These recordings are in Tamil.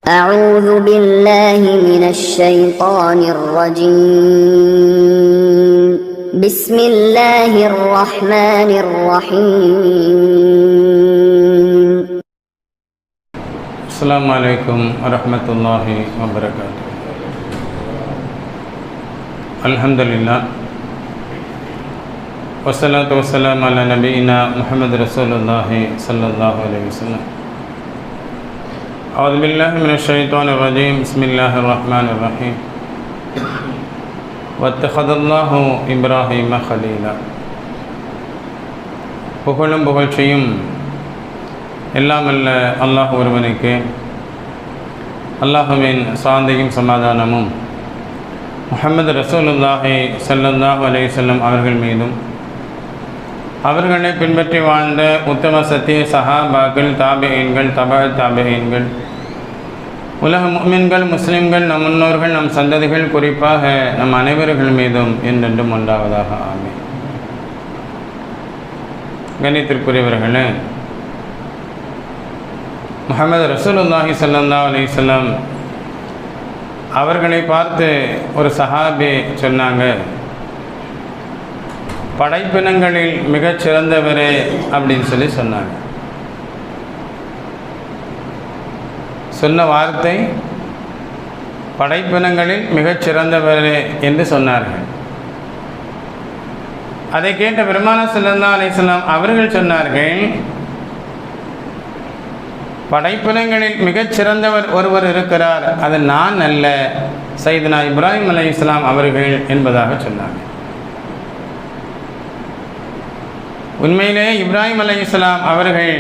أعوذ بالله من الشيطان الرجيم بسم الله الرحمن الرحيم السلام عليكم ورحمة الله وبركاته. الحمد لله والصلاة والسلام على نبينا محمد رسول الله صلى الله عليه وسلم. أعوذ بالله من الشيطان الرجيم بسم الله الرحمن الرحيم. واتخذ الله إبراهيم خليلا. புகழும் புகழ்ச்சியும் எல்லாம் அல்ல அல்லாஹ் ஒருவனுக்கு, அல்லாஹுவின் சாந்தியும் சமாதானமும் முஹம்மது ரசூலுல்லாஹி ஸல்லல்லாஹு அலைஹி வஸல்லம் அவர்கள் மீதும், அவர்களை பின்பற்றி வாழ்ந்த உத்தம சத்திய சஹாபாக்கள், தாபிஈன்கள், தபஅ தாபிஈன்கள், உலக முஃமின்கள், முஸ்லிம்கள், நம் முன்னோர்கள், நம் சந்ததிகள், குறிப்பாக நம் அனைவர்கள் மீதும் என்றென்றும் உண்டாவதாக. ஆமீன். கண்ணியத்திற்குரியவர்களே, முஹம்மது ரசூலுல்லாஹி ஸல்லல்லாஹு அலைஹி வஸல்லம் அவர்களை பார்த்து ஒரு சஹாபி சொன்னாங்க, படைப்பினங்களில் மிகச் சிறந்தவரே அப்படின்னு சொன்னாங்க. சொன்ன வார்த்தை படைப்பினங்களில் மிகச் சிறந்தவரே என்று சொன்னார்கள். அதை கேட்ட பெருமானார் ஸல்லல்லாஹு அலைஹி வஸல்லம் அவர்கள் சொன்னார்கள், படைப்பினங்களில் மிகச் சிறந்தவர் ஒருவர் இருக்கிறார், அது நான் அல்ல, சையதுனா இப்ராஹிம் அலைஹிஸ்ஸலாம் அவர்கள் என்பதாக சொன்னாங்க. உண்மையிலே இப்ராஹிம் அலைஹிஸ்ஸலாம் அவர்கள்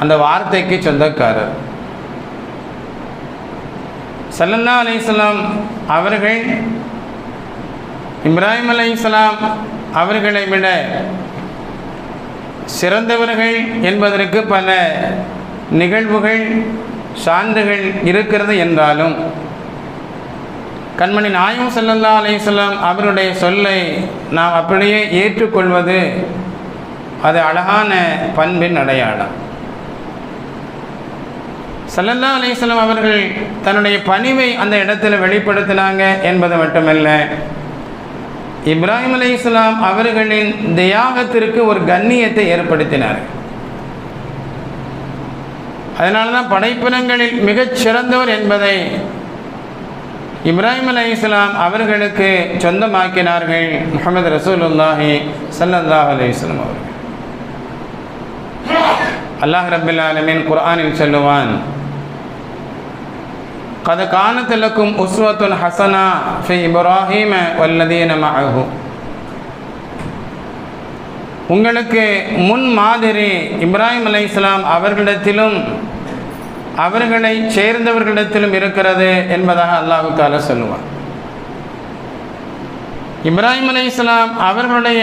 அந்த வார்த்தைக்கு சொந்தக்காரர். ஸல்லல்லாஹு அலைஹி வஸல்லம் அவர்கள் இப்ராஹிம் அலைஹிஸ்ஸலாம் அவர்களை விட சிறந்தவர்கள் என்பதற்கு பல நிகழ்வுகள், சான்றுகள் இருக்கிறது என்றாலும், கண்மணி நாயகம் ஸல்லல்லாஹு அலைஹி வஸல்லம் அவருடைய சொல்லை நாம் அப்படியே ஏற்றுக்கொள்வது அது அழகான பண்பின் அடையாளம். ஸல்லல்லாஹு அலைஹி வஸல்லம் அவர்கள் தன்னுடைய பணிவை அந்த இடத்துல வெளிப்படுத்தினாங்க என்பது மட்டுமல்ல, இப்ராஹிம் அலைஹிஸ்ஸலாம் அவர்களின் தியாகத்திற்கு ஒரு கண்ணியத்தை ஏற்படுத்தினார். அதனால தான் படைப்பினங்களில் மிகச் சிறந்தவர் என்பதை இப்ராஹிம் அலைஹிஸ்ஸலாம் அவர்களுக்கு சொந்தமாக்கினார்கள் முஹம்மது ரசூலுல்லாஹி ஸல்லல்லாஹு அலைஹி வஸல்லம் அவர்கள். அல்லாஹ் ரப்பில் ஆலமீன் குர்ஆனில் சொல்லுவான், قد كانت لكم أسوة حسنة في إبراهيم والذين معه. உங்களுக்கு முன் மாதிரி இப்ராஹிம் அலைஹிஸ்ஸலாம் அவர்களிடத்திலும் அவர்களை சேர்ந்தவர்களிடத்திலும் இருக்கிறது என்பதாக அல்லாஹ் தஆலா சொல்லுவார். இப்ராஹிம் அலைஹிஸ்ஸலாம் அவர்களுடைய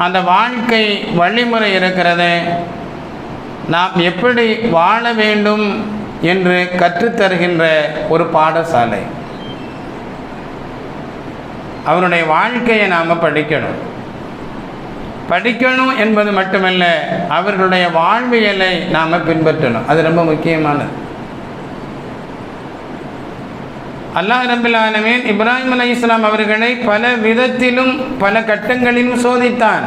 அந்த வாழ்க்கை வழிமுறை இருக்கிறது, நாம் எப்படி வாழ வேண்டும் என்று கற்றுத்தருகின்ற ஒரு பாடசாலை. அவருடைய வாழ்க்கையை நாம் படிக்கணும் என்பது மட்டுமல்ல, அவர்களுடைய வாழ்வியலை நாம் பின்பற்றணும். அது ரொம்ப முக்கியமானது. அல்லாஹ் ரப்பில் ஆலமீன் இப்ராஹிம் அலைஹிஸ்ஸலாம் அவர்களை பல விதத்திலும் பல கட்டங்களிலும் சோதித்தான்.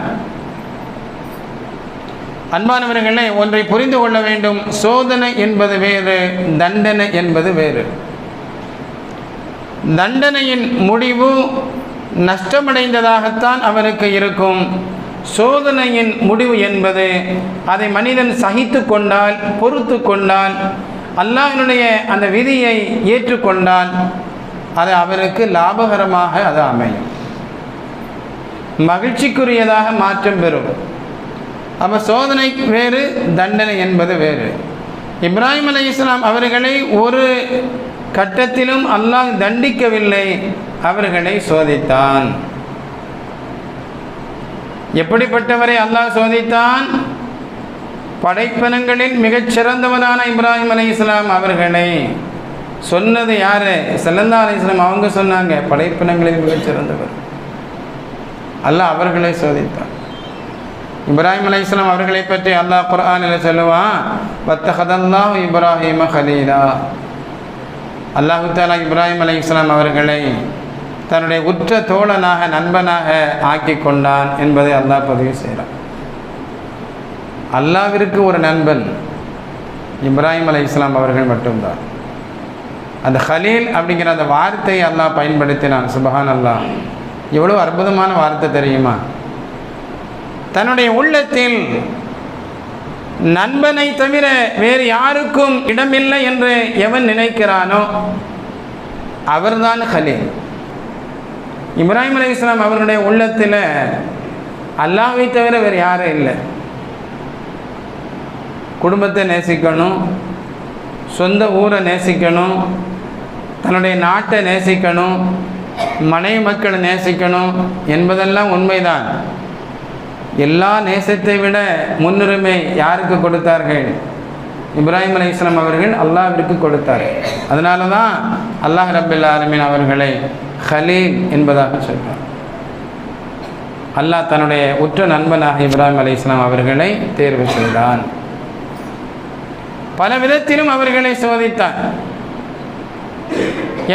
அன்பானவர்களே, ஒன்றை புரிந்து கொள்ள வேண்டும், சோதனை என்பது வேறு, தண்டனை என்பது வேறு. தண்டனையின் முடிவு நஷ்டமடைந்ததாகத்தான் அவருக்கு இருக்கும். சோதனையின் முடிவு என்பது அதை மனிதன் சகித்து கொண்டால், பொறுத்து கொண்டால், அல்லாஹ்வினுடைய அந்த விதியை ஏற்றுக்கொண்டால் அது அவருக்கு லாபகரமாக அது அமையும், மகிழ்ச்சிக்குரியதாக மாற்றம் பெறும். அப்போ சோதனை வேறு, தண்டனை என்பது வேறு. இப்ராஹிம் அலைஹிஸ்ஸலாம் அவர்களை ஒரு கட்டத்திலும் அல்லாஹ் தண்டிக்கவில்லை, அவர்களை சோதித்தான். எப்படிப்பட்டவரை அல்லாஹ் சோதித்தான்? படைப்பினங்களில் மிகச் சிறந்தவரான இப்ராஹிம் அலைஹிஸ்ஸலாம் அவர்களை. சொன்னது யாரு? ஸல்லல்லாஹு அலைஹி வஸல்லம் அவங்க சொன்னாங்க, படைப்பினங்களில் மிகச் சிறந்தவர். அல்லாஹ் அவர்களை சோதித்தான். இப்ராஹிம் அலைஹிஸ்ஸலாம் அவர்களை பற்றி அல்லாஹ் குர்ஆனில் சொல்லுவான், வத்தஹதல்லாஹு இப்ராஹீம கலீலா. அல்லாஹு தஆலா இப்ராஹிம் அலைஹிஸ்ஸலாம் அவர்களை தன்னுடைய உற்ற தோழனாக நண்பனாக ஆக்கி கொண்டான் என்பதை அல்லாஹ் பதிவு செய்கிறான். அல்லாஹ்விற்கு ஒரு நண்பன் இப்ராஹிம் அலைஹிஸ்ஸலாம் அவர்கள் மட்டும்தான். அந்த ஹலீல் அப்படிங்கிற அந்த வார்த்தையை அல்லாஹ் பயன்படுத்தினான். சுபஹான் அல்லாஹ், எவ்வளோ அற்புதமான வார்த்தை தெரியுமா? தன்னுடைய உள்ளத்தில் நண்பனை தவிர வேறு யாருக்கும் இடமில்லை என்று எவன் நினைக்கிறானோ அவர்தான் ஹலீல். இப்ராஹிம் அலைஹிஸ்ஸலாம் அவர்களுடைய உள்ளத்தில் அல்லாஹ்வை தவிர வேறு யாரும் இல்லை. குடும்பத்தை நேசிக்கணும், சொந்த ஊரை நேசிக்கணும், தன்னுடைய நாட்டை நேசிக்கணும், மனைவி மக்களை நேசிக்கணும் என்பதெல்லாம் உண்மைதான். எல்லா நேசத்தை விட முன்னுரிமை யாருக்கு கொடுத்தார்கள்? இப்ராஹிம் அலைஹிஸ்ஸலாம் அவர்கள் அல்லாஹ்விற்கு கொடுத்தார். அதனால தான் அல்லாஹ் ரப்பில் ஆலமீன் அவர்களை ஹலீல் என்பதாக சொல்றார். அல்லாஹ் தன்னுடைய உற்ற நண்பனாக இப்ராஹிம் அலைஹிஸ்ஸலாம் அவர்களை தேர்வு செய்தான். பல விதத்திலும் அவர்களை சோதித்தான்.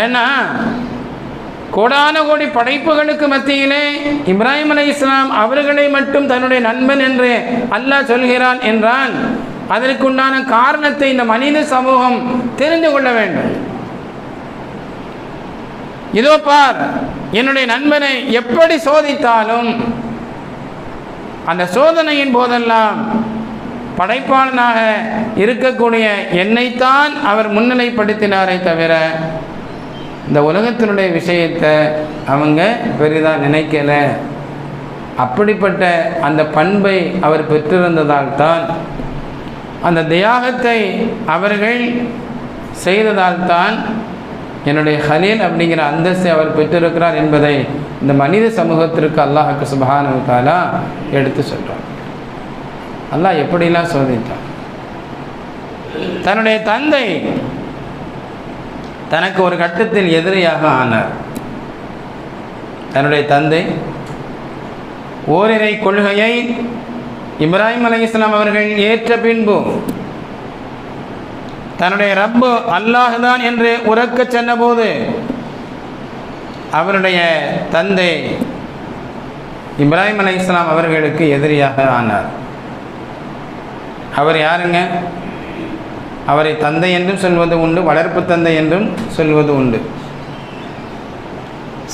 ஏன்னா கோடான கோடி படைப்புகளுக்கு மத்தியிலே இப்ராஹிம் அலைஹிஸ்ஸலாம் அவர்களை மட்டும் தன்னுடைய நண்பன் என்று அல்லாஹ் சொல்கிறான் என்றால் அதற்குண்டான காரணத்தை இந்த மனித சமூகம் தெரிந்து கொள்ள வேண்டும். இதோ பார், என்னுடைய நண்பனை எப்படி சோதித்தாலும் அந்த சோதனையின் போதெல்லாம் படைப்பாளனாக இருக்கக்கூடிய என்னைத்தான் அவர் முன்னிலைப்படுத்தினாரே தவிர இந்த உலகத்தினுடைய விஷயத்தை அவங்க பெரிதாக நினைக்கல. அப்படிப்பட்ட அந்த பண்பை அவர் பெற்றிருந்ததால் தான், அந்த தியாகத்தை அவர்கள் செய்ததால் தான் என்னுடைய ஹலீல் அப்படிங்கிற அந்தஸ்தை அவர் பெற்றிருக்கிறார் என்பதை இந்த மனித சமூகத்திற்கு அல்லாஹ் சுப்ஹானஹு வ தஆலா எடுத்து சொல்றார். அல்லாஹ் எப்படிலாம் சோதித்தார். தன்னுடைய தந்தை தனக்கு ஒரு கட்டத்தில் எதிரியாக ஆனார். தன்னுடைய தந்தை ஓரிரை கொள்கையை இப்ராஹிம் அலைஹிஸ்ஸலாம் அவர்கள் ஏற்ற பின்பு தன்னுடைய ரப்பு அல்லாஹ் தான் என்று உரக்கச் சொன்னபோது அவருடைய தந்தை இப்ராஹிம் அலைஹிஸ்ஸலாம் அவர்களுக்கு எதிரியாக ஆனார். அவர் யாருங்க? அவரை தந்தை என்றும் சொல்வது உண்டு, வளர்ப்பு தந்தை என்றும் சொல்வது உண்டு.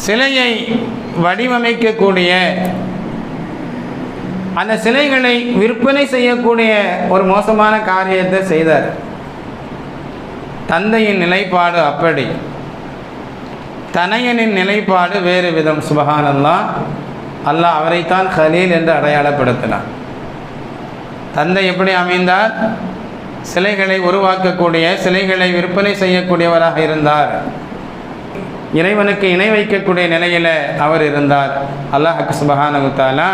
சிலையை வடிவமைக்கக்கூடிய, அந்த சிலைகளை விற்பனை செய்யக்கூடிய ஒரு மோசமான காரியத்தை செய்தார். தந்தையின் நிலைப்பாடு அப்படி, தனையனின் நிலைப்பாடு வேறு விதம். சுப்ஹானல்லாஹ், அல்லாஹ் அவரைத்தான் ஹலீல் என்று அடையாளப்படுத்தினார். தந்தை எப்படி அமைந்தார்? சிலைகளை உருவாக்கக்கூடிய, சிலைகளை விற்பனை செய்யக்கூடியவராக இருந்தார். இறைவனுக்கு இணை வைக்கக்கூடிய நிலையில் அவர் இருந்தார். அல்லாஹ் சுப்ஹானஹு வ தஆலா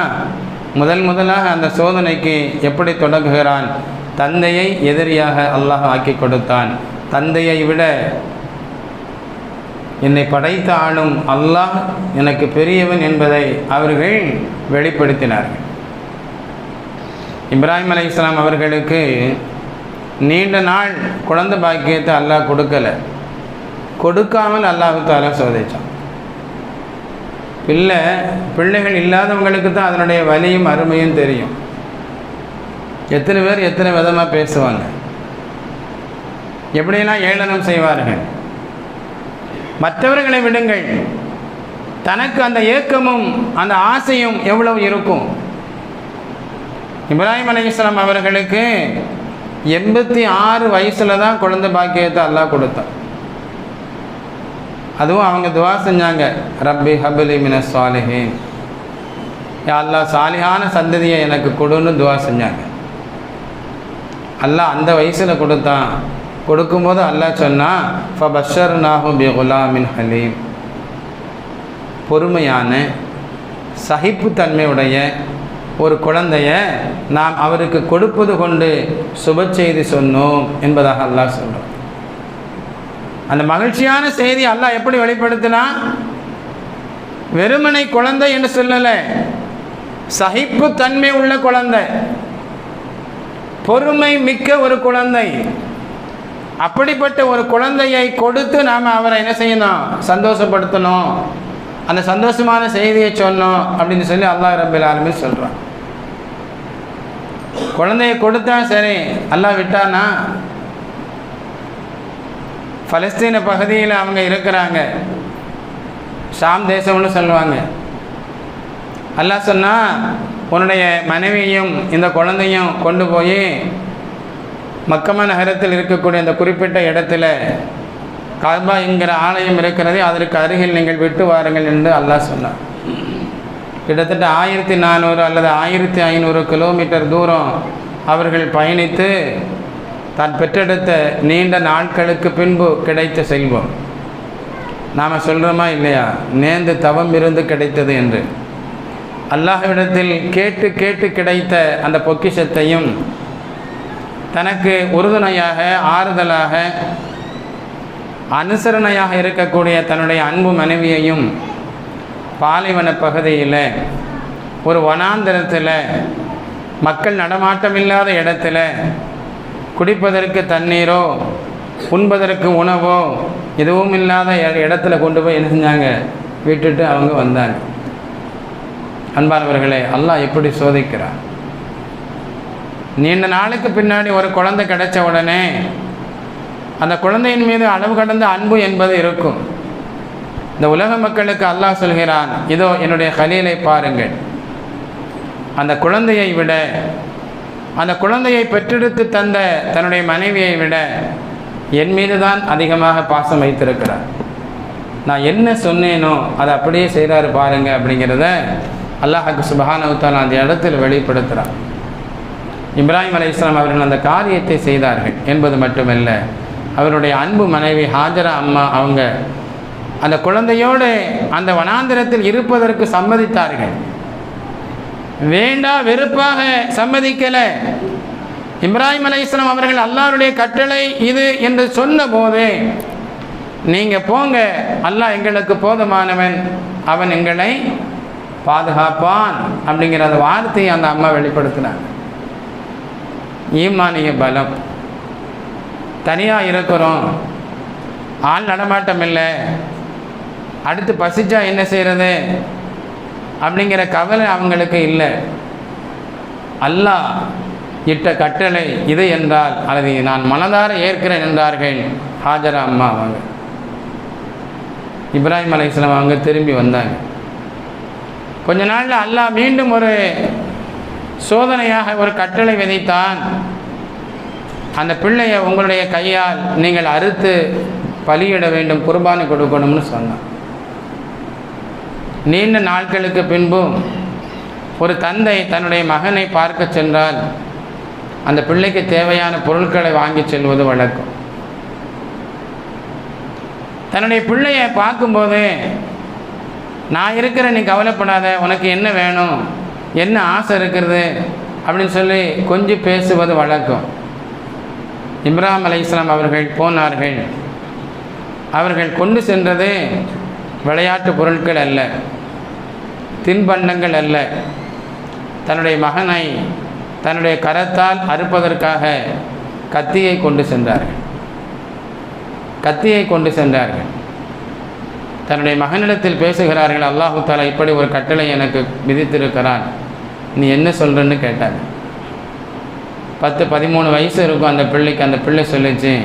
முதலாக அந்த சோதனைக்கு எப்படி தொடங்குகிறான்? தந்தையை எதிரியாக அல்லாஹ் ஆக்கி கொடுத்தான். தந்தையை விட என்னை படைத்த ஆளும் அல்லாஹ் எனக்கு பெரியவன் என்பதை அவர்கள் வெளிப்படுத்தினார்கள். இப்ராஹிம் அலைஹிஸ்ஸலாம் அவர்களுக்கு நீண்ட நாள் குழந்தை பாக்கியத்தை அல்லாஹ் கொடுக்கலை. கொடுக்காமல் அல்லாஹ் தஆலா சோதிச்சான். பிள்ளைகள் இல்லாதவங்களுக்கு தான் அதனுடைய வலியும் அருமையும் தெரியும். எத்தனை பேர் எத்தனை விதமாக பேசுவாங்க, எப்படியெல்லாம் ஏளனம் செய்வார்கள். மற்றவர்களை விடுங்கள், தனக்கு அந்த ஏக்கமும் அந்த ஆசையும் எவ்வளவு இருக்கும். இப்ராஹிம் அலைஹிஸ்ஸலாம் அவர்களுக்கு 86 வயசில் தான் குழந்தை பாக்கியத்தை அல்லாஹ் கொடுத்தான். அதுவும் அவங்க துவா செஞ்சாங்க, ரப்பி ஹப்லி மினஸ் சாலிஹீன், யா அல்லாஹ் சாலிஹான சந்ததியை எனக்கு கொடுன்னு துவா செஞ்சாங்க. அல்லாஹ் அந்த வயசில் கொடுத்தான். கொடுக்கும்போது அல்லாஹ் சொன்னான், ஃபபஷர்னாஹு பிகுலாமின் ஹலீம், பொறுமையான சகிப்புத்தன்மையுடைய ஒரு குழந்தைய நாம் அவருக்கு கொடுப்பது கொண்டு சுப செய்தி சொன்னோம் என்பதாக அல்லாஹ் சொல்கிறான். அந்த மகிழ்ச்சியான செய்தி அல்லாஹ் எப்படி வெளிப்படுத்தினா? வெறுமனை குழந்தை என்று சொல்லலை, சகிப்பு தன்மை உள்ள குழந்தை, பொறுமை மிக்க ஒரு குழந்தை. அப்படிப்பட்ட ஒரு குழந்தையை கொடுத்து நாம் அவரை என்ன செய்யணும், சந்தோஷப்படுத்தணும், அந்த சந்தோஷமான செய்தியை சொன்னோம் அப்படின்னு சொல்லி அல்லாஹ் ரப்பல் ஆலமீன் சொல்கிறான். குழந்தையை கொடுத்தா சரி, அல்லாஹ் விட்டானா? பலஸ்தீன பகுதியில் அவங்க இருக்கிறாங்க, ஷாம் தேசம்னு சொல்லுவாங்க. அல்லாஹ் சொன்னால், உன்னுடைய மனைவியும் இந்த குழந்தையும் கொண்டு போய் மக்கமா நகரத்தில் இருக்கக்கூடிய அந்த குறிப்பிட்ட இடத்துல காபா என்கிற ஆலயம் இருக்கிறது, அதற்கு அருகில் நீங்கள் விட்டு வாருங்கள் என்று அல்லாஹ் சொன்னார். கிட்டத்தட்ட 1400 அல்லது 1500 கிலோமீட்டர் தூரம் அவர்கள் பயணித்து தான் பெற்றெடுத்த நீண்ட நாட்களுக்கு பின்பு கிடைத்த செல்வம். நாம் சொல்கிறோமா இல்லையா, நேர்ந்து தவம் இருந்து கிடைத்தது என்று. அல்லாஹ்விடத்தில் கேட்டு கேட்டு கிடைத்த அந்த பொக்கிஷத்தையும் தனக்கு உறுதுணையாக, ஆறுதலாக, அனுசரணையாக இருக்கக்கூடிய தன்னுடைய அன்பு மனைவியையும் பாலைவன பகுதியில் ஒரு வனாந்தரத்தில் மக்கள் நடமாட்டமில்லாத இடத்துல குடிப்பதற்கு தண்ணீரோ உண்பதற்கு உணவோ எதுவும் இல்லாத இடத்துல கொண்டு போய் என்ன செஞ்சாங்க, விட்டுட்டு அவங்க வந்தாங்க. அன்பானவர்களே, அல்லாஹ் எப்படி சோதிக்கிறார். நீண்ட நாளுக்கு பின்னாடி ஒரு குழந்தை கிடைச்ச உடனே அந்த குழந்தையின் மீது அளவு கடந்த அன்பு என்பது இருக்கும். இந்த உலக மக்களுக்கு அல்லாஹ் சொல்கிறான், இதோ என்னுடைய கலீலை பாருங்கள், அந்த குழந்தையை விட, அந்த குழந்தையை பெற்றெடுத்து தந்த தன்னுடைய மனைவியை விட என் மீது தான் அதிகமாக பாசம் வைத்திருக்கிறார். நான் என்ன சொன்னேனோ அதை அப்படியே செய்கிறாரு பாருங்க அப்படிங்கிறத அல்லாஹ்வுக்கு சுப்ஹானஹு வ தஆலா அந்த இடத்தில் வெளிப்படுத்துகிறார். இப்ராஹிம் அலைஹிஸ்ஸலாம் அவர்கள் அந்த காரியத்தை செய்தார்கள் என்பது மட்டுமல்ல, அவருடைய அன்பு மனைவி ஹாஜரா அம்மா அவங்க அந்த குழந்தையோடு அந்த வனாந்திரத்தில் இருப்பதற்கு சம்மதித்தார்கள். வேண்டா வெறுப்பாக சம்மதிக்கலை. இப்ராஹிம் அலைஹிஸ்ஸலாம் அவர்கள் அல்லாஹ்வுடைய கட்டளை இது என்று சொன்ன போது, நீங்கள் போங்க, அல்லாஹ் எங்களுக்கு போதுமானவன், அவன் எங்களை பாதுகாப்பான் அப்படிங்கிற அந்த வார்த்தையை அந்த அம்மா வெளிப்படுத்தினாங்க. ஈமானிய பலம். தனியாக இருக்கிறோம், ஆள் நடமாட்டம் இல்லை, அடுத்து பசிச்சா என்ன செய்கிறது அப்படிங்கிற கவலை அவங்களுக்கு இல்லை. அல்லாஹ் இட்ட கட்டளை இது என்றால் அதை நான் மனதார ஏற்கிறேன் என்றார்கள் ஹாஜரா அம்மா. அவங்க இப்ராஹிம் அலைஹிஸ்ஸலாம் அவங்க திரும்பி வந்தாங்க. கொஞ்ச நாளில் அல்லாஹ் மீண்டும் ஒரு சோதனையாக ஒரு கட்டளை விதித்தான். அந்த பிள்ளையை உங்களுடைய கையால் நீங்கள் அறுத்து பலியிட வேண்டும், குர்பானி கொடுக்கணும்னு சொன்னான். நீண்ட நாட்களுக்கு பின்பும் ஒரு தந்தை தன்னுடைய மகனை பார்க்க சென்றால் அந்த பிள்ளைக்கு தேவையான பொருட்களை வாங்கி செல்வது வழக்கம். தன்னுடைய பிள்ளையை பார்க்கும்போது, நான் இருக்கிற, நீ கவலைப்படாத, உனக்கு என்ன வேணும், என்ன ஆசை இருக்கிறது அப்படின்னு சொல்லி கொஞ்சம் பேசுவது வழக்கம். இப்ராஹிம் அலைஹிஸ்ஸலாம் அவர்கள் போனார்கள். அவர்கள் கொண்டு சென்றது விளையாட்டு பொருட்கள் அல்ல, தின்பண்டங்கள் அல்ல. தன்னுடைய மகனை தன்னுடைய கரத்தால் அறுப்பதற்காக கத்தியை கொண்டு சென்றார்கள். கத்தியை கொண்டு சென்றார்கள். தன்னுடைய மகனிடத்தில் பேசுகிறார்கள், அல்லாஹு தஆலா இப்படி ஒரு கட்டளை எனக்கு விதித்திருக்கிறான், நீ என்ன சொல்கிறன்னு கேட்டாங்க. 10-13 வயசு இருக்கும் அந்த பிள்ளைக்கு. அந்த பிள்ளை சொல்லிச்சு,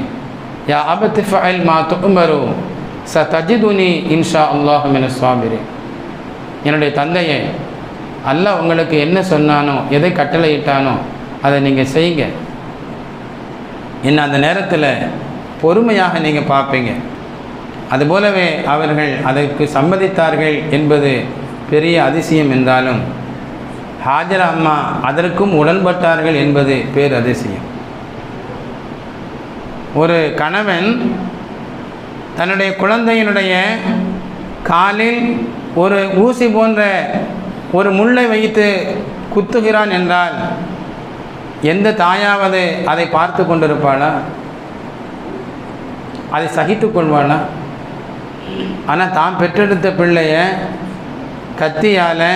யா அபத்தி ஃபஅல் மா துஅமரு சதஜிதுனி இன்ஷா அல்லாஹு மினஸ் ஸாபிரீன். என்னுடைய தந்தையே, அல்லாஹ் உங்களுக்கு என்ன சொன்னானோ, எதை கட்டளையிட்டானோ அதை நீங்கள் செய்யுங்க. என்ன அந்த நேரத்தில் பொறுமையாக நீங்கள் பார்ப்பீங்க. அதுபோலவே அவர்கள் அதற்கு சம்மதித்தார்கள் என்பது பெரிய அதிசயம் என்றாலும், ஹாஜரா அம்மா அதற்கும் உடன்பட்டார்கள் என்பது பேர் அதிசயம். ஒரு கணவன் தன்னுடைய குழந்தையினுடைய காலில் ஒரு ஊசி போன்ற ஒரு முள்ளை வைத்து குத்துகிறான் என்றால் எந்த தாயாவது அதை பார்த்து கொண்டிருப்பாளா? அதை சகித்து கொள்வாளா? ஆனால் தான் பெற்றெடுத்த பிள்ளைய கத்தியால்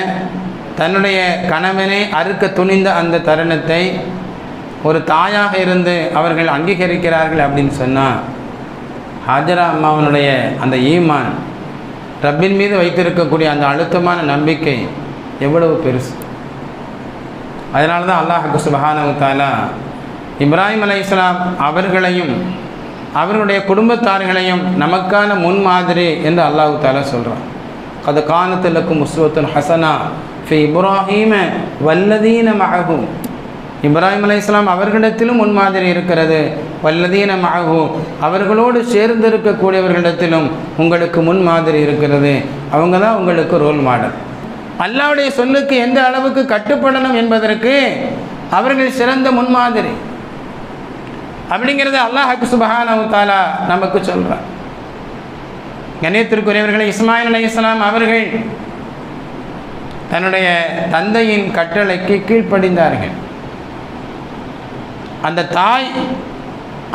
தன்னுடைய கணவனை அறுக்க துணிந்த அந்த தருணத்தை ஒரு தாயாக இருந்து அவர்கள் அங்கீகரிக்கிறார்கள் அப்படின்னு சொன்னால், ஹாஜரா அம்மாவனுடைய அந்த ஈமான், ரப்பின் மீது வைத்திருக்கக்கூடிய அந்த அழுத்தமான நம்பிக்கை எவ்வளவு பெருசு. அதனால தான் அல்லாஹ் சுப்ஹானஹு வ தஆலா இப்ராஹிம் அலைஹிஸ்ஸலாம் அவர்களையும் அவர்களுடைய குடும்பத்தார்களையும் நமக்கான முன்மாதிரி என்று அல்லாஹ் தஆலா சொல்கிறான். கத் கானத் லக்கும் உஸ்வத்துன் ஹஸனா ஃபி இப்ராஹீம வல்லதீன மஅஹு. இப்ராஹிம் அலைஹிஸ்ஸலாம் அவர்களிடத்திலும் முன்மாதிரி இருக்கிறது. வல்லதீன மஅஹு, அவர்களோடு சேர்ந்திருக்கக்கூடியவர்களிடத்திலும் உங்களுக்கு முன்மாதிரி இருக்கிறது. அவங்க தான் உங்களுக்கு ரோல் மாடல். அல்லாஹ்வுடைய சொல்லுக்கு எந்த அளவுக்கு கட்டுப்படணும் என்பதற்கு அவர்கள் சிறந்த முன்மாதிரி. அப்படிங்கிறது அல்லாஹ் சுப்ஹானஹு வ தஆலா நமக்கு சொல்கிறார். கண்ணியத்திற்குரியவர்களே, இஸ்மாயில் அலைஹிஸ்ஸலாம் அவர்கள் தன்னுடைய தந்தையின் கட்டளைக்கு கீழ்ப்படிந்தார்கள். அந்த தாய்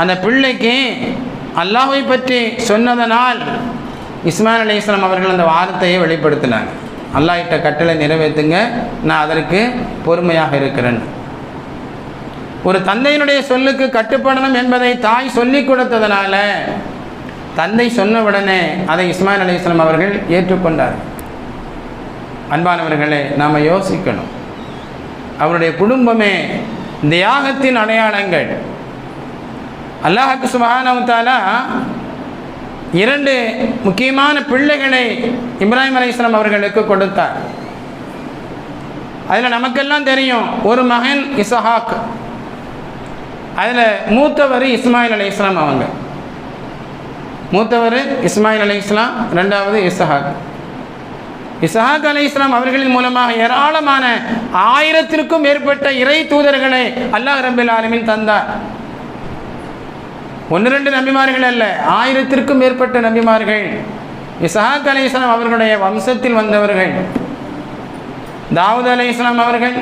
அந்த பிள்ளைக்கு அல்லாஹ்வை பற்றி சொன்னதனால் இஸ்மாயில் அலைஹிஸ்ஸலாம் அவர்கள் அந்த வார்த்தையை வெளிப்படுத்தினாங்க. அல்லாஹ் இட்ட கட்டளை நிறைவேற்றுங்க, நான் அதற்கு பொறுமையாக இருக்கிறேன். ஒரு தந்தையினுடைய சொல்லுக்கு கட்டுப்படணும் என்பதை தாய் சொல்லிக் கொடுத்ததனால தந்தை சொன்னவுடனே அதை இஸ்மாயில் அலைஹிஸ்ஸலாம் அவர்கள் ஏற்றுக்கொண்டார். அன்பானவர்களே, நாம் யோசிக்கணும். அவருடைய குடும்பமே தியாகத்தின் அடையாளங்கள். அல்லாஹ் சுப்ஹானஹு வ தஆலா 2 முக்கியமான பிள்ளைகளை இப்ராஹிம் அலைஹிஸ்ஸலாம் அவர்களுக்கு கொடுத்தார். அதில் நமக்கெல்லாம் தெரியும், ஒரு மகன் இஸ்ஹாக், அதில் மூத்தவர் இஸ்மாயில் அலைஹிஸ்ஸலாம். அவங்க மூத்தவர் இஸ்மாயில் அலைஹிஸ்ஸலாம், 2வது இஸ்ஹாக். இஸ்ஹாக் அலைஹிஸ்ஸலாம் அவர்களின் மூலமாக ஏராளமான 1000க்கும் மேற்பட்ட இறை தூதர்களை அல்லாஹ் ரப்பில் ஆலமீன் தந்தார். 1-2 நபிமார்கள் அல்ல, 1000க்கும் மேற்பட்ட நபிமார்கள் இஸ்ஹாக் அலைஹிஸ்ஸலாம் அவர்களுடைய வம்சத்தில் வந்தவர்கள். தாவூத் அலைஹிஸ்ஸலாம் அவர்கள்,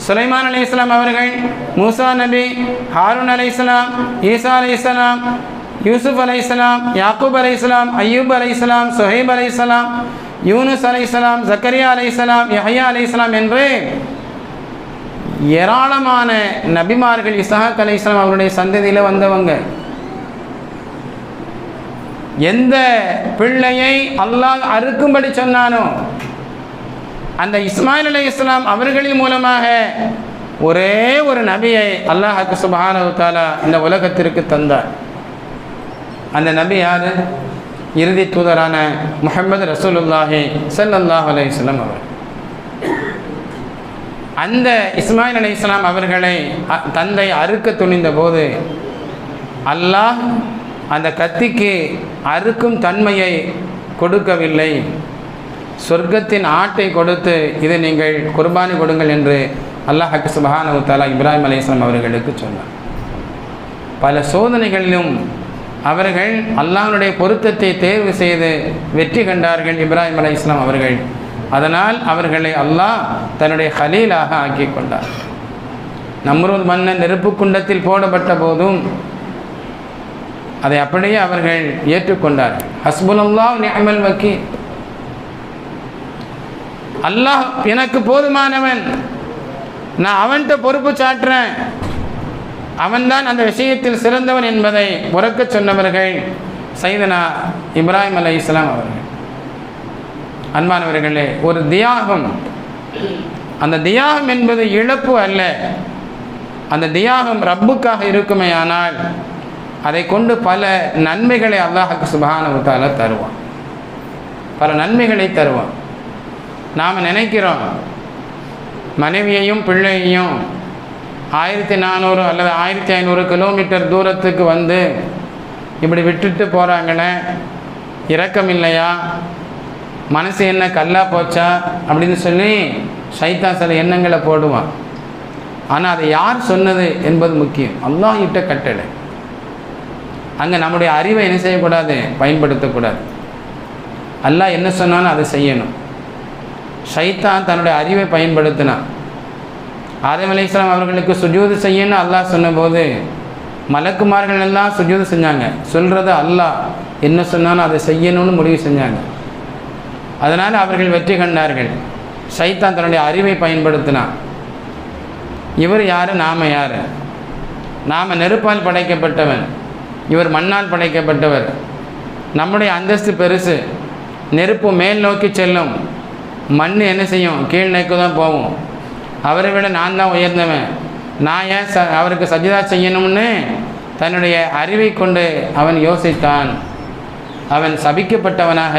சுலைமான் அலைஹிஸ்ஸலாம் அவர்கள், மூசா நபி, ஹாரூன் அலைஹிஸ்ஸலாம், ஈசா அலைஹிஸ்ஸலாம், யூசுப் அலைஹிஸ்ஸலாம், யாக்கூப் அலைஹிஸ்ஸலாம், அய்யூப் அலைஹிஸ்ஸலாம், சுஹைப் அலைஹிஸ்ஸலாம், யூனுஸ் அலைஹிஸ்ஸலாம், ஜக்கரியா அலைஹிஸ்ஸலாம், யஹ்யா அலைஹிஸ்ஸலாம் என்று ஏராளமான நபிமார்கள் இஸ்ஹாக் அலைஹிஸ்ஸலாம் அவருடைய சந்ததியில் வந்தவங்க. எந்த பிள்ளையை அல்லாஹ் அறுக்கும்படி சொன்னானோ அந்த இஸ்மாயில் அலைஹிஸ்ஸலாம் அவர்களின் மூலமாக ஒரே ஒரு நபியை அல்லாஹ் சுப்ஹானஹு வ தஆலா இந்த உலகத்திற்கு தந்தார். அந்த நபி யார்? இறுதி தூதரான முஹம்மது ரசூலுல்லாஹி ஸல்லல்லாஹு அலைஹி வஸல்லம் அவர். அந்த இஸ்மாயில் அலைஹிஸ்ஸலாம் அவர்களை தந்தை அறுக்க துணிந்த போது அல்லாஹ் அந்த கத்திக்கு அறுக்கும் தன்மையை கொடுக்கவில்லை, சொர்க்கத்தின் ஆட்டை கொடுத்து இதை நீங்கள் குர்பானி கொடுங்கள் என்று அல்லாஹ் சுப்ஹானஹு வ தஆலா இப்ராஹிம் அலைஹிஸ்ஸலாம் அவர்களுக்கு சொன்னார். பல சோதனைகளிலும் அவர்கள் அல்லாஹ்வுடைய பொருத்தத்தை தேர்வு செய்து வெற்றி கண்டார்கள் இப்ராஹிம் அலைஹிஸ்ஸலாம் அவர்கள். அதனால் அவர்களை அல்லாஹ் தன்னுடைய ஹலீலாக ஆக்கி கொண்டார். நம்ரூத் மன்னன் நெருப்பு குண்டத்தில் போடப்பட்ட போதும் அதை அப்படியே அவர்கள் ஏற்றுக்கொண்டார். ஹஸ்புனல்லாஹ் நிஅமல் வக்கீல், அல்லாஹ் எனக்கு போதுமானவன், நான் அவன்கிட்ட பொறுப்பு சாட்டுறேன், அவன்தான் அந்த விஷயத்தில் சிறந்தவன் என்பதை உறக்க சொன்னவர்கள் சையதுனா இப்ராஹிம் அலைஹிஸ்ஸலாம் அவர்கள். அன்பானவர்களே, ஒரு தியாகம், அந்த தியாகம் என்பது இழப்பு அல்ல. அந்த தியாகம் ரப்புக்காக இருக்குமேயானால் அதை கொண்டு பல நன்மைகளை அல்லாஹ் சுப்ஹானஹு வ தஆலா தருவான், பல நன்மைகளை தருவான். நாம் நினைக்கிறோம் மனைவியையும் பிள்ளையையும் 1400 அல்லது 1500 கிலோமீட்டர் தூரத்துக்கு வந்து இப்படி விட்டுட்டு போகிறாங்களே, இரக்கம் இல்லையா, மனசு என்ன கல்லா போச்சா அப்படின்னு சொல்லி ஷைத்தான் சில எண்ணங்களை போடுவான். ஆனால் அதை யார் சொன்னது என்பது முக்கியம். அல்லாஹ் இட்ட கட்டளை. அங்கே நம்முடைய அறிவை என்ன செய்யக்கூடாது, பயன்படுத்தக்கூடாது. அல்லாஹ் என்ன சொன்னாலும் அதை செய்யணும். ஷைத்தான் தன்னுடைய அறிவை பயன்படுத்தினான். ஆதம் அலைஹிஸ்ஸலாம் அவர்களுக்கு சுஜூது செய்யணும் அல்லாஹ் சொன்னபோது மலக்குமார்கள் எல்லாம் சுஜூது செஞ்சாங்க. சொல்கிறது அல்லாஹ் என்ன சொன்னாலும் அதை செய்யணும்னு முடிவு செஞ்சாங்க. அதனால் அவர்கள் வெற்றி கண்டார்கள். ஷைத்தான் தன்னுடைய அறிவை பயன்படுத்தினான். இவர் யார், நாம் யார்? நாம் நெருப்பால் படைக்கப்பட்டவன், இவர் மண்ணால் படைக்கப்பட்டவர். நம்முடைய அந்தஸ்து பெருசு. நெருப்பு மேல் நோக்கி செல்லும், மண் என்ன செய்யும்? கீழ் நோக்கி தான் போகும். அவரை விட நான் தான் உயர்ந்தவன், நான் ஏன் அவருக்கு சஜிதா செய்யணும்னு தன்னுடைய அறிவை கொண்டு அவன் யோசித்தான். அவன் சபிக்கப்பட்டவனாக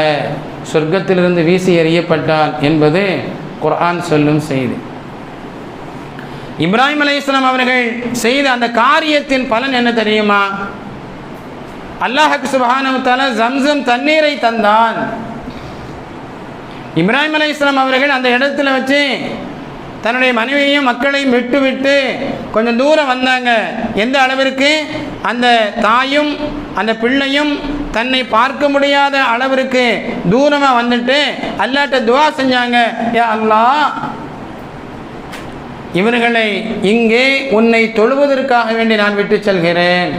சொர்க்கத்திலிருந்து வீசி எறியப்பட்டான் என்பது குர்ஆன் சொல்லும் செய்தி. இப்ராஹிம் அலைஹிஸ்ஸலாம் அவர்கள் செய்த அந்த காரியத்தின் பலன் என்ன தெரியுமா? அல்லாஹ் சுப்ஹானஹு வ தஆலா ஜம்ஸம் தண்ணீரை தந்தான். இப்ராஹிம் அலைஹிஸ்ஸலாம் அவர்கள் அந்த இடத்துல வச்சு தன்னுடைய மனைவியையும் மக்களையும் விட்டு கொஞ்சம் தூரம் வந்தாங்க. எந்த அளவிற்கு? அந்த தாயும் அந்த பிள்ளையும் தன்னை பார்க்க முடியாத அளவிற்கு தூரமாக வந்துட்டு அல்லாஹ்ட்ட துஆ செஞ்சாங்க, யா அல்லாஹ், இவர்களை இங்கே உன்னை தொழுவதற்காக வேண்டி நான் விட்டு செல்கிறேன்.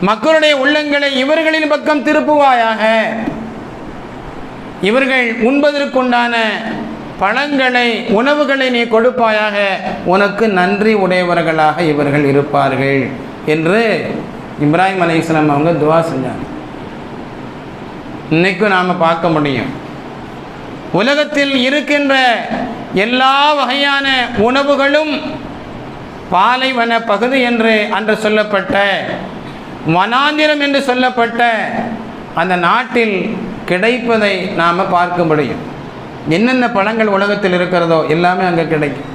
மக்களுடைய உள்ளங்களை இவர்களின் பக்கம் திருப்புவாயாக. இவர்கள் உண்பதற்குண்டான பழங்களை உணவுகளை நீ கொடுப்பாயாக. உனக்கு நன்றி உடையவர்களாக இவர்கள் இருப்பார்கள் என்று இப்ராஹிம் அலைஹிஸ்ஸலாம் அவங்க துஆ செஞ்சாங்க. இன்னைக்கும் நாம் பார்க்க முடியும். உலகத்தில் இருக்கின்ற எல்லா வகையான உணவுகளும் பாலைவன பகுதி என்று அன்று சொல்லப்பட்ட, வனாந்திரம் என்று சொல்லப்பட்ட அந்த நாட்டில் கிடைப்பதை நாம் பார்க்க முடியும். என்னென்ன பழங்கள் உலகத்தில் இருக்கிறதோ எல்லாமே அங்கே கிடைக்கும்.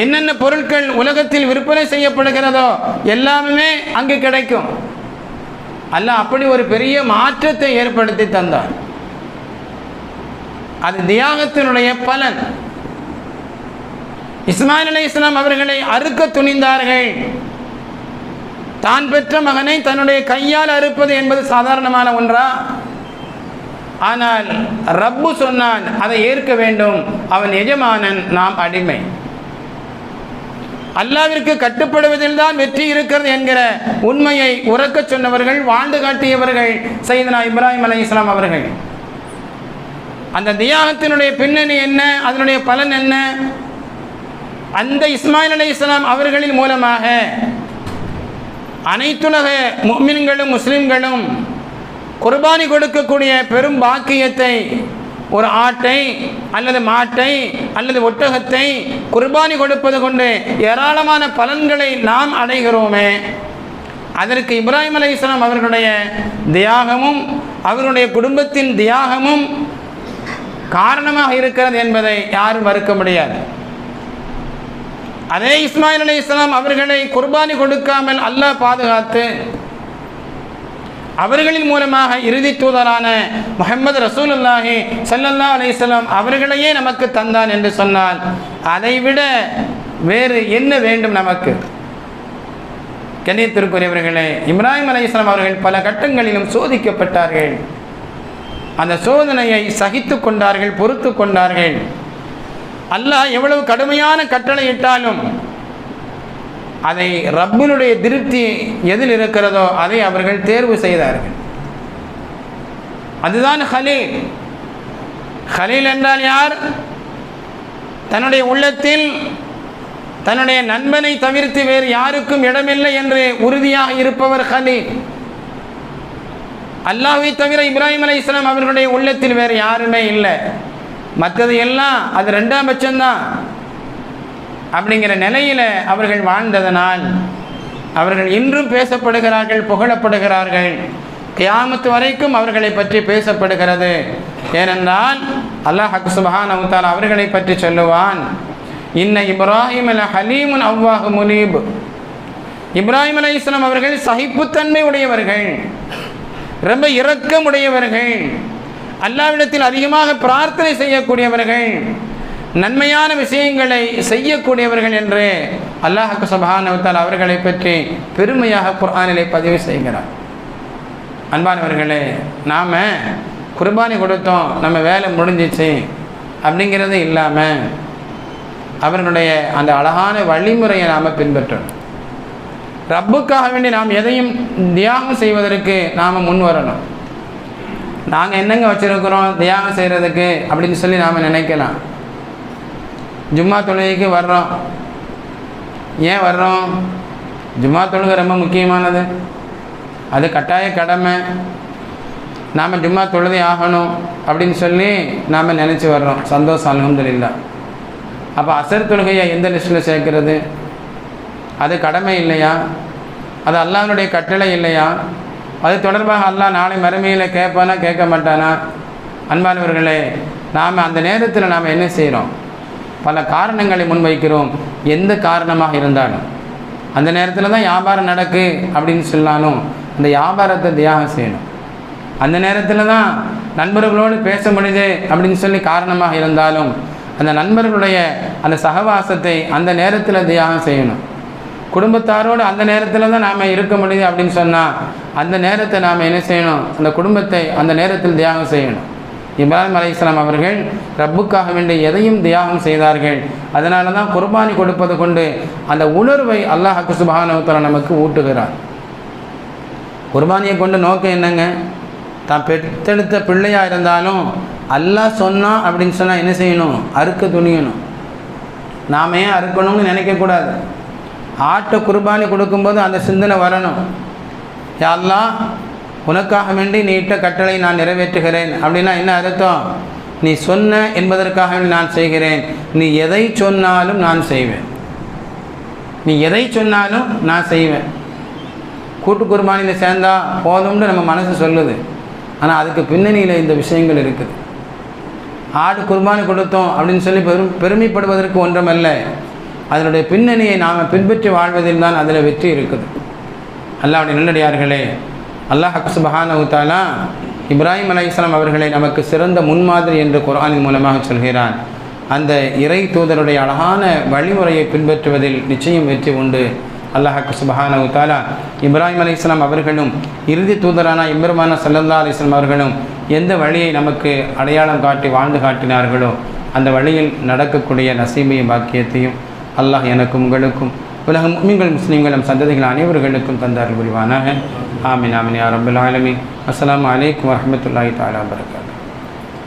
என்னென்ன பொருட்கள் உலகத்தில் விற்பனை செய்யப்படுகிறதோ எல்லாமே அங்கே கிடைக்கும். அல்லாஹ் அப்படி ஒரு பெரிய மாற்றத்தை ஏற்படுத்தி தந்தார். அது தியாகத்தினுடைய பலன். இஸ்மாயில் அலைஹிஸ்ஸலாம் அவர்களை அறுக்க துணிந்தார்கள். தான் பெற்ற மகனை தன்னுடைய கையால் அறுப்பது என்பது சாதாரணமான ஒன்றா? ஆனால் ரப்பு சொன்னான், அதை ஏற்க வேண்டும். அவன் எஜமானன், நாம் அடிமை. அல்லாஹ்விற்கு கட்டுப்படுவதில் தான் வெற்றி இருக்கிறது என்கிற உண்மையை உறக்க சொன்னவர்கள், வாழ்ந்து காட்டியவர்கள் சையதுனா இப்ராஹிம் அலைஹிஸ்ஸலாம் அவர்கள். அந்த தியாகத்தினுடைய பின்னணி என்ன? அதனுடைய பலன் என்ன? அந்த இஸ்மாயில் அலைஹிஸ்ஸலாம் அவர்களின் மூலமாக அனைத்துலக முஃமின்களும் முஸ்லிம்களும் குர்பானி கொடுக்கக்கூடிய பெரும் பாக்கியத்தை, ஒரு ஆட்டை அல்லது மாட்டை அல்லது ஒட்டகத்தை குர்பானி கொடுப்பது கொண்டு ஏராளமான பலன்களை நாம் அடைகிறோமே. அதற்கு இப்ராஹிம் அலைஹிஸ்ஸலாம் அவர்களுடைய தியாகமும் அவர்களுடைய குடும்பத்தின் தியாகமும் காரணமாக இருக்கிறது என்பதை யாரும் மறுக்க முடியாது. அதே இஸ்மாயில் அலைஹிஸ்ஸலாம் அவர்களை குர்பானி கொடுக்காமல் அல்லாஹ் பாதுகாத்து அவர்களின் மூலமாக இறுதி தூதரான முஹம்மது ரசூலுல்லாஹி ஸல்லல்லாஹு அலைஹி வஸல்லம் அவர்களையே நமக்கு தந்தான் என்று சொன்னால் அதைவிட வேறு என்ன வேண்டும் நமக்கு? கண்ணியத்திற்குரியவர்களே, இப்ராஹிம் அலைஹிஸ்ஸலாம் அவர்கள் பல கட்டங்களிலும் சோதிக்கப்பட்டார்கள். அந்த சோதனையை சகித்து கொண்டார்கள், பொறுத்து கொண்டார்கள். அல்லாஹ் எவ்வளவு கடுமையான கட்டளை இட்டாலும் அதை ரப்பினுடைய திருப்தி எதில் இருக்கிறதோ அதை அவர்கள் தேர்வு செய்தார்கள். அதுதான் ஹலீல். ஹலீல் என்றால் யார்? தன்னுடைய உள்ளத்தில் தன்னுடைய நண்பனை தவிர்த்து வேறு யாருக்கும் இடமில்லை என்று உறுதியாக இருப்பவர் ஹலீல். அல்லாஹ்வை தவிர இப்ராஹிம் அலைஹிஸ்ஸலாம் அவர்களுடைய உள்ளத்தில் வேறு யாருமே இல்லை. மற்றது எல்லாம் அது ரெண்டாம் பட்சம்தான். அப்படிங்கிற நிலையில் அவர்கள் வாழ்ந்ததனால் அவர்கள் இன்றும் பேசப்படுகிறார்கள், புகழப்படுகிறார்கள். கியாமத் வரைக்கும் அவர்களை பற்றி பேசப்படுகிறது. ஏனென்றால் அல்லாஹ் சுப்ஹானஹு வ தஆலா அவர்களை பற்றி சொல்லுவான், இன்ன இப்ராஹிம் ஹலீமுன் அவ்வாஹு முனீப். இப்ராஹிம் அலைஹிஸ்ஸலாம் அவர்கள் சகிப்புத்தன்மை உடையவர்கள், ரொம்ப இரக்கமுடையவர்கள், அல்லாஹ்விடத்தில் அதிகமாக பிரார்த்தனை செய்யக்கூடியவர்கள், நன்மையான விஷயங்களை செய்யக்கூடியவர்கள் என்று அல்லாஹ் சுப்ஹானஹு வ தஆலா அவர்களை பற்றி பெருமையாக குர்ஆனிலே பதிவு செய்கிறார். அன்பானவர்களே, நாம் குர்பானி கொடுத்தோம், நம்ம வேலை முடிஞ்சிச்சு அப்படிங்கிறது இல்லாமல் அவர்களுடைய அந்த அழகான வழிமுறையை நாம் பின்பற்றணும். ரப்புக்காக வேண்டி நாம் எதையும் தியாகம் செய்வதற்கு நாம் முன் வரணும். நாங்கள் என்னங்க வச்சுருக்கிறோம் தியாகம் செய்கிறதுக்கு அப்படின்னு சொல்லி நாம் நினைக்கலாம். ஜும்மா தொழுகைக்கு வர்றோம், ஏன் வர்றோம்? ஜும்மா தொழுகை ரொம்ப முக்கியமானது, அது கட்டாய கடமை, நாம் ஜும்மா தொழுதே ஆகணும் அப்படின்னு சொல்லி நாம் நினச்சி வர்றோம். சந்தோஷம், அல்ஹம்துலில்லாஹ். அப்போ அசர் தொழுகையை எந்த லிஸ்ட்டில் சேர்க்கிறது? அது கடமை இல்லையா? அது அல்லாஹ்வுடைய கட்டளை இல்லையா? அது தொடர்பாக அல்லாஹ் நாளை மறுமையில் கேட்பானா கேட்க மாட்டானா? அன்பானவர்களே, நாம் அந்த நேரத்தில் நாம் என்ன செய்கிறோம்? பல காரணங்களை முன்வைக்கிறோம். எந்த காரணமாக இருந்தாலும் அந்த நேரத்தில் தான் வியாபாரம் நடக்கு அப்படின்னு சொன்னாலும் அந்த வியாபாரத்தை தியாகம் செய்யணும். அந்த நேரத்தில் தான் நண்பர்களோடு பேச முடியுது அப்படின்னு சொல்லி காரணமாக இருந்தாலும் அந்த நண்பர்களுடைய அந்த சகவாசத்தை அந்த நேரத்தில் தியாகம் செய்யணும். குடும்பத்தாரோடு அந்த நேரத்தில் தான் நாம் இருக்க முடியுது அப்படின்னு சொன்னால் அந்த நேரத்தை நாம் என்ன செய்யணும்? அந்த குடும்பத்தை அந்த நேரத்தில் தியாகம் செய்யணும். இப்ராஹிம் அலைஹிஸ்ஸலாம் அவர்கள் ரப்புக்காக வேண்டி எதையும் தியாகம் செய்தார்கள். அதனால தான் குர்பானி கொடுப்பது கொண்டு அந்த உணர்வை அல்லாஹ் சுப்ஹானஹு வ தஆலா நமக்கு ஊட்டுகிறார். குர்பானியை கொண்டு நோக்கம் என்னங்க? தான் பெற்றெடுத்த பிள்ளையாக இருந்தாலும் அல்லாஹ் சொன்னான் அப்படின்னு சொன்னால் என்ன செய்யணும்? அறுக்க துணியணும். நாம் ஏன் அறுக்கணும்னு நினைக்கக்கூடாது. ஆட்டை குர்பானி கொடுக்கும்போது அந்த சிந்தனை வரணும். யா அல்லாஹ், உனக்காக வேண்டி நீ இட்ட கட்டளை நான் நிறைவேற்றுகிறேன் அப்படின்னா என்ன அர்த்தம்? நீ சொன்ன என்பதற்காக நான் செய்கிறேன். நீ எதை சொன்னாலும் நான் செய்வேன். நீ எதை சொன்னாலும் நான் செய்வேன். கூட்டு குர்பானியில் சேர்ந்தா போதும்னு நம்ம மனசு சொல்லுது. ஆனால் அதுக்கு பின்னணியில் இந்த விஷயங்கள் இருக்குது. ஆடு குர்பானி கொடுத்தோம் அப்படின்னு சொல்லி பெருமைப்படுவதற்கு ஒன்றுமல்ல. அதனுடைய பின்னணியை நாம் பின்பற்றி வாழ்வதில் தான் அதில் வெற்றி இருக்குது. அல்லாஹ்வுடைய நல்லடியார்களே, அல்லாஹ் சுப்ஹானஹு வ தஆலா இப்ராஹிம் அலைஹிஸ்ஸலாம் அவர்களை நமக்கு சிறந்த முன்மாதிரி என்று குர்ஆனின் மூலமாக சொல்கிறான். அந்த இறை தூதருடைய அழகான வழிமுறையை பின்பற்றுவதில் நிச்சயம் வெற்றி உண்டு. அல்லாஹ் சுப்ஹானஹு வ தஆலா இப்ராஹிம் அலைஹிஸ்ஸலாம் அவர்களும் இறுதி தூதரான எம்பெருமான ஸல்லல்லாஹு அலைஹி வஸல்லம் அவர்களும் எந்த வழியை நமக்கு அடையாளம் காட்டி வாழ்ந்து காட்டினார்களோ அந்த வழியில் நடக்கக்கூடிய நசீபையும் பாக்கியத்தையும் அல்லாஹ் எனக்கும் உங்களுக்கும் உலக முஃமின்கள் முஸ்லீம்களும் சந்ததிகள் அனைவர்களுக்கும் தந்தார்கள் புரிவானாக. ஆமீன் ஆமீன் யா ரப்பல் ஆலமீன். அஸ்ஸலாமு அலைக்கும் வரஹ்மத்துல்லாஹி தஆலா வபரகாத்துஹு.